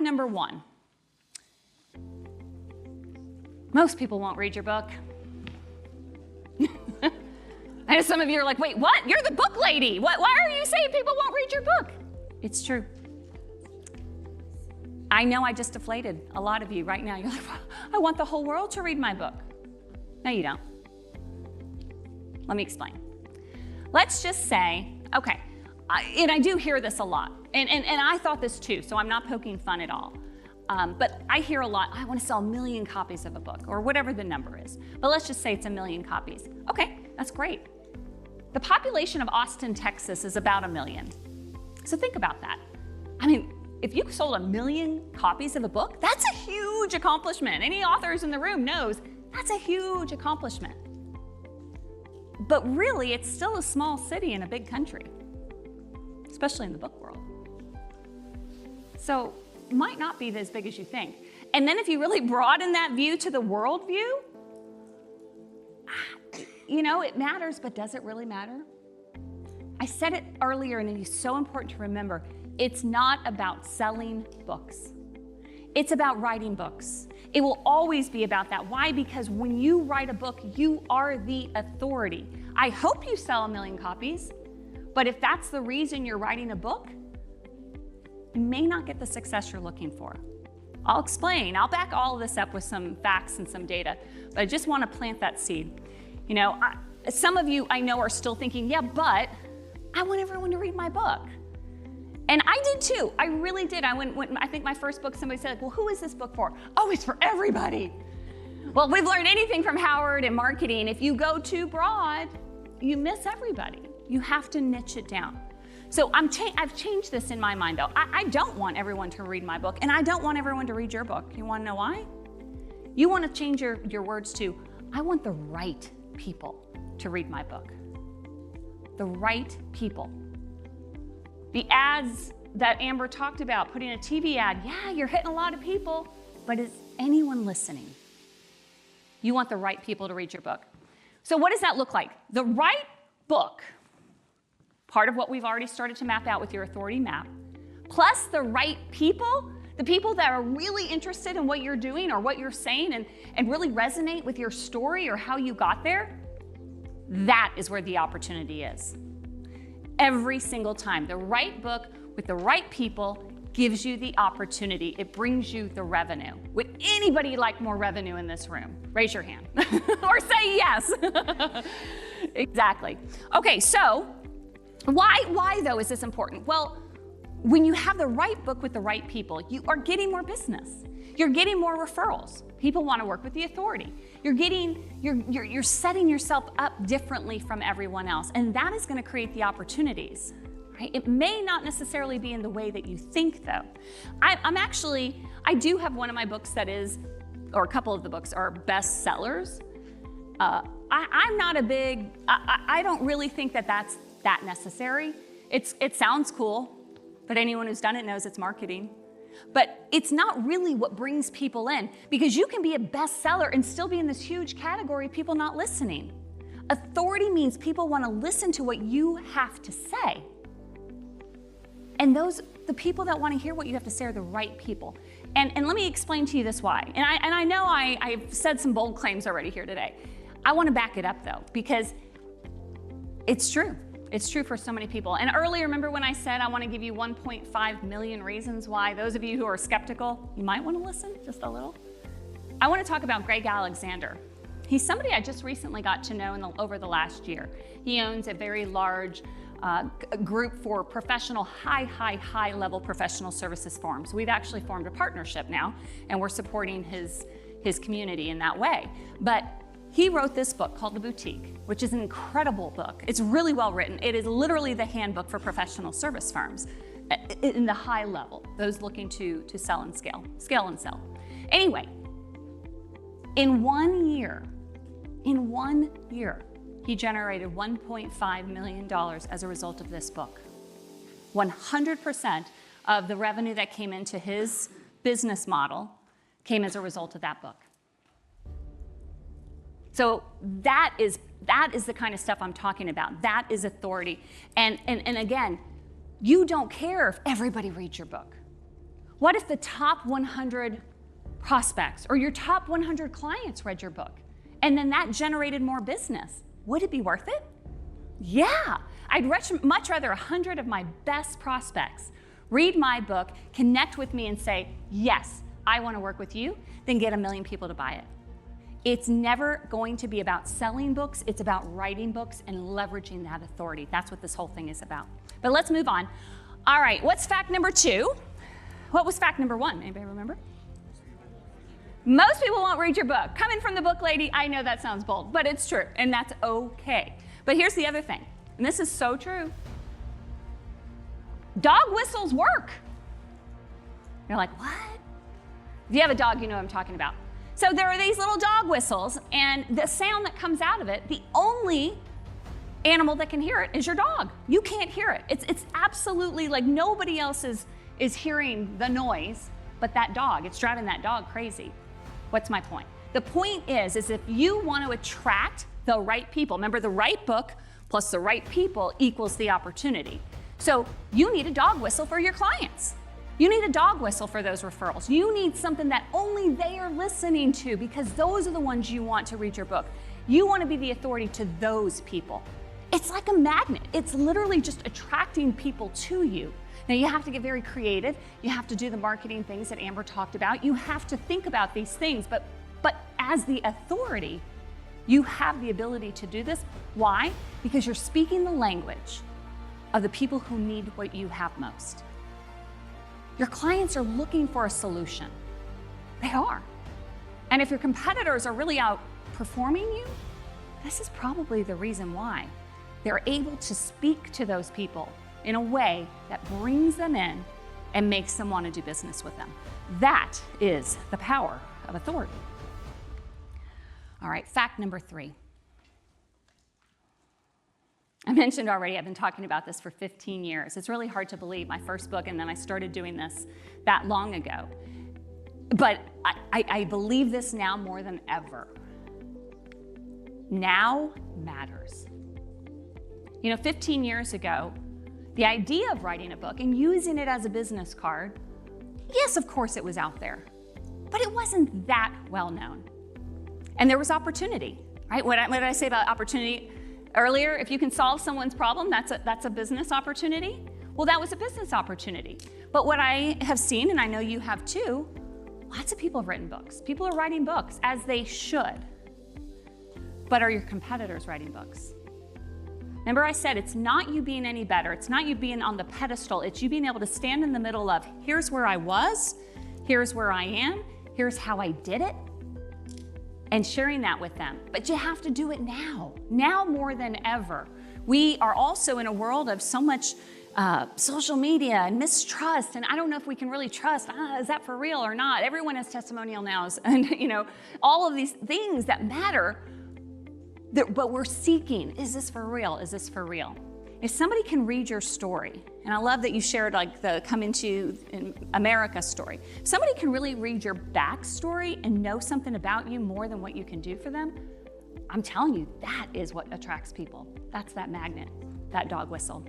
number one. Most people won't read your book. I know some of you are like, wait, what? You're the book lady. Why are you saying people won't read your book? It's true. I know I just deflated a lot of you right now. You're like, I want the whole world to read my book. No, you don't. Let me explain. Let's just say, okay, and I do hear this a lot, and I thought this too, so I'm not poking fun at all. But I hear a lot, I want to sell 1 million copies of a book, or whatever the number is. But let's just say it's 1 million copies. Okay, that's great. The population of Austin, Texas is about 1 million. So think about that. I mean, if you sold 1 million copies of a book, that's a huge accomplishment. Any authors in the room knows that's a huge accomplishment. But really, it's still a small city in a big country, especially in the book world. So might not be as big as you think. And then if you really broaden that view to the world view, you know, it matters, but does it really matter? I said it earlier, and it is so important to remember, it's not about selling books. It's about writing books. It will always be about that. Why? Because when you write a book, you are the authority. I hope you sell 1 million copies, but if that's the reason you're writing a book, you may not get the success you're looking for. I'll explain. I'll back all of this up with some facts and some data, but I just want to plant that seed. You know, some of you I know are still thinking, yeah, but I want everyone to read my book. And I did too. I really did. I think my first book, somebody said, well, who is this book for? Oh, it's for everybody. Well, we've learned anything from Howard and marketing. If you go too broad, you miss everybody. You have to niche it down. So I've changed this in my mind, though. I don't want everyone to read my book, and I don't want everyone to read your book. You want to know why? You want to change your words to, I want the right people to read my book. The right people. The ads that Amber talked about, putting a TV ad, yeah, you're hitting a lot of people, but is anyone listening? You want the right people to read your book. So what does that look like? The right book, part of what we've already started to map out with your authority map, plus the right people, the people that are really interested in what you're doing or what you're saying and really resonate with your story or how you got there, that is where the opportunity is. Every single time, the right book with the right people gives you the opportunity. It brings you the revenue. Would anybody like more revenue in this room? Raise your hand or say yes. Exactly. Okay, so why though is this important? Well, when you have the right book with the right people, you are getting more business. You're getting more referrals. People want to work with the authority. You're setting yourself up differently from everyone else, and that is going to create the opportunities. Right? It may not necessarily be in the way that you think, though. I do have one of my books that is, or a couple of the books are best sellers. I'm not a big, I don't really think that that's that necessary. It sounds cool, but anyone who's done it knows it's marketing. But it's not really what brings people in, because you can be a bestseller and still be in this huge category of people not listening. Authority means people want to listen to what you have to say. And the people that want to hear what you have to say are the right people. And let me explain to you this why. And I know I've said some bold claims already here today. I want to back it up though, because it's true. It's true for so many people. And earlier, remember when I said I want to give you 1.5 million reasons why those of you who are skeptical, you might want to listen just a little? I want to talk about Greg Alexander. He's somebody I just recently got to know over the last year. He owns a very large group for professional, high level professional services firms. We've actually formed a partnership now, and we're supporting his community in that way. But he wrote this book called The Boutique, which is an incredible book. It's really well written. It is literally the handbook for professional service firms in the high level, those looking to sell and scale and sell. Anyway, in 1 year, he generated $1.5 million as a result of this book. 100% of the revenue that came into his business model came as a result of that book. So that is the kind of stuff I'm talking about. That is authority. And again, you don't care if everybody reads your book. What if the top 100 prospects or your top 100 clients read your book and then that generated more business? Would it be worth it? Yeah, I'd much rather 100 of my best prospects read my book, connect with me and say, yes, I want to work with you, than get 1 million people to buy it. It's never going to be about selling books. It's about writing books and leveraging that authority. That's what this whole thing is about. But let's move on. All right, what's fact number 2? What was fact number 1? Anybody remember? Most people won't read your book. Coming from the book lady, I know that sounds bold, but it's true, and that's okay. But here's the other thing, and this is so true. Dog whistles work. You're like, what? If you have a dog, you know what I'm talking about. So there are these little dog whistles, and the sound that comes out of it, the only animal that can hear it is your dog. You can't hear it. It's absolutely like nobody else is hearing the noise but that dog. It's driving that dog crazy. What's my point? The point is if you want to attract the right people, remember the right book plus the right people equals the opportunity. So you need a dog whistle for your clients. You need a dog whistle for those referrals. You need something that only they are listening to because those are the ones you want to read your book. You want to be the authority to those people. It's like a magnet. It's literally just attracting people to you. Now you have to get very creative. You have to do the marketing things that Amber talked about. You have to think about these things, but as the authority, you have the ability to do this. Why? Because you're speaking the language of the people who need what you have most. Your clients are looking for a solution. They are. And if your competitors are really outperforming you, this is probably the reason why. They're able to speak to those people in a way that brings them in and makes them want to do business with them. That is the power of authority. All right, fact number 3. I mentioned already, I've been talking about this for 15 years. It's really hard to believe my first book, and then I started doing this that long ago. But I believe this now more than ever. Now matters. 15 years ago, the idea of writing a book and using it as a business card, yes, of course it was out there, but it wasn't that well known. And there was opportunity, right? What did I say about opportunity earlier? If you can solve someone's problem, that's a business opportunity. Well, that was a business opportunity. But what I have seen, and I know you have too, lots of people have written books. People are writing books, as they should. But are your competitors writing books? Remember I said it's not you being any better. It's not you being on the pedestal. It's you being able to stand in the middle of, here's where I was, here's where I am, here's how I did it, and sharing that with them. But you have to do it now more than ever. We are also in a world of so much social media and mistrust, and I don't know if we can really trust, is that for real or not? Everyone has testimonial nows, and all of these things that matter. But we're seeking, is this for real? Is this for real? If somebody can read your story, and I love that you shared like the Come Into America story. If somebody can really read your backstory and know something about you more than what you can do for them, I'm telling you, that is what attracts people. That's that magnet, that dog whistle.